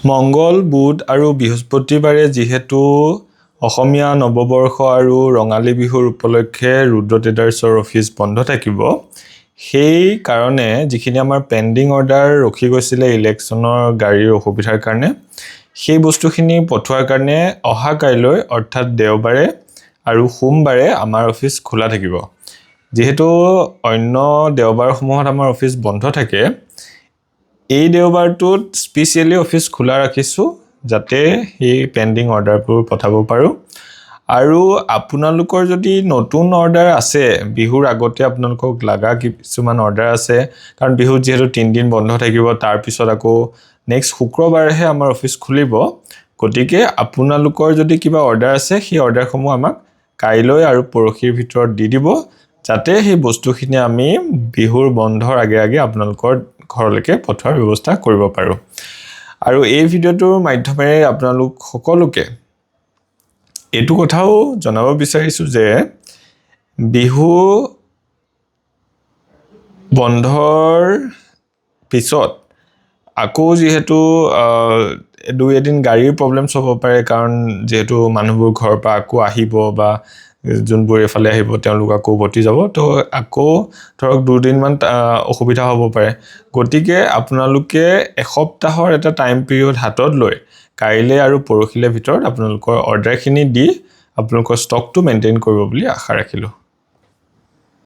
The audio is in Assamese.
মঙ্গল, বুধ আৰু বৃহস্পতিবাৰে যিহেতু অসমীয়া নৱবৰ্ষ আৰু ৰঙালী বিহুৰ উপলক্ষে ৰুদ্ৰ ট্ৰেডাৰ্ছৰ অফিচ বন্ধ থাকিব, সেই কাৰণে যিখিনি আমাৰ পেণ্ডিং অৰ্ডাৰ ৰখি গৈছিলে ইলেকশ্যনৰ গাড়ীৰ অসুবিধাৰ কাৰণে, সেই বস্তুখিনি পঠোৱাৰ কাৰণে অহা কাইলৈ অৰ্থাৎ দেওবাৰে আৰু সোমবাৰে আমাৰ অফিচ খোলা থাকিব। যিহেতু অন্য দেওবাৰসমূহত আমাৰ অফিচ বন্ধ থাকে, এই দেওবাৰটোত স্পেচিয়েলি অফিচ খোলা ৰাখিছোঁ যাতে সেই পেণ্ডিং অৰ্ডাৰবোৰ পঠাব পাৰোঁ। আৰু আপোনালোকৰ যদি নতুন অৰ্ডাৰ আছে, বিহুৰ আগতে আপোনালোকক লগা কিছুমান অৰ্ডাৰ আছে, কাৰণ বিহুত যিহেতু 3 দিন বন্ধ থাকিব, তাৰপিছত আকৌ নেক্সট শুক্ৰবাৰেহে আমাৰ অফিচ খুলিব। গতিকে আপোনালোকৰ যদি কিবা অৰ্ডাৰ আছে, সেই অৰ্ডাৰসমূহ আমাক কাইলৈ আৰু পৰহিৰ ভিতৰত দি দিব, যাতে সেই বস্তুখিনি আমি বিহুৰ বন্ধৰ আগে আগে আপোনালোকৰ ঘৰলৈকে পঠোৱাৰ ব্যৱস্থা কৰিব পাৰোঁ। আৰু এই ভিডিঅ'টোৰ মাধ্যমেৰে আপোনালোক সকলোকে এইটো কথাও জনাব বিচাৰিছোঁ যে বিহু বন্ধৰ পিছত আকৌ যিহেতু 2-এদিন গাড়ীৰ প্ৰব্লেমছ হ'ব পাৰে, কাৰণ যিহেতু মানুহবোৰ ঘৰৰ পৰা আকৌ আহিব বা যোনবোৰ এফালে আহিব তেওঁলোক আকৌ উভতি যাব, তো আকৌ ধৰক 2 দিনমান অসুবিধা হ'ব পাৰে। গতিকে আপোনালোকে এসপ্তাহৰ এটা টাইম পিৰিয়ড হাতত লৈ কাইলৈ আৰু পৰহিলৈ ভিতৰত আপোনালোকৰ অৰ্ডাৰখিনি দি আপোনালোকৰ ষ্টকটো মেইনটেইন কৰিব বুলি আশা ৰাখিলোঁ।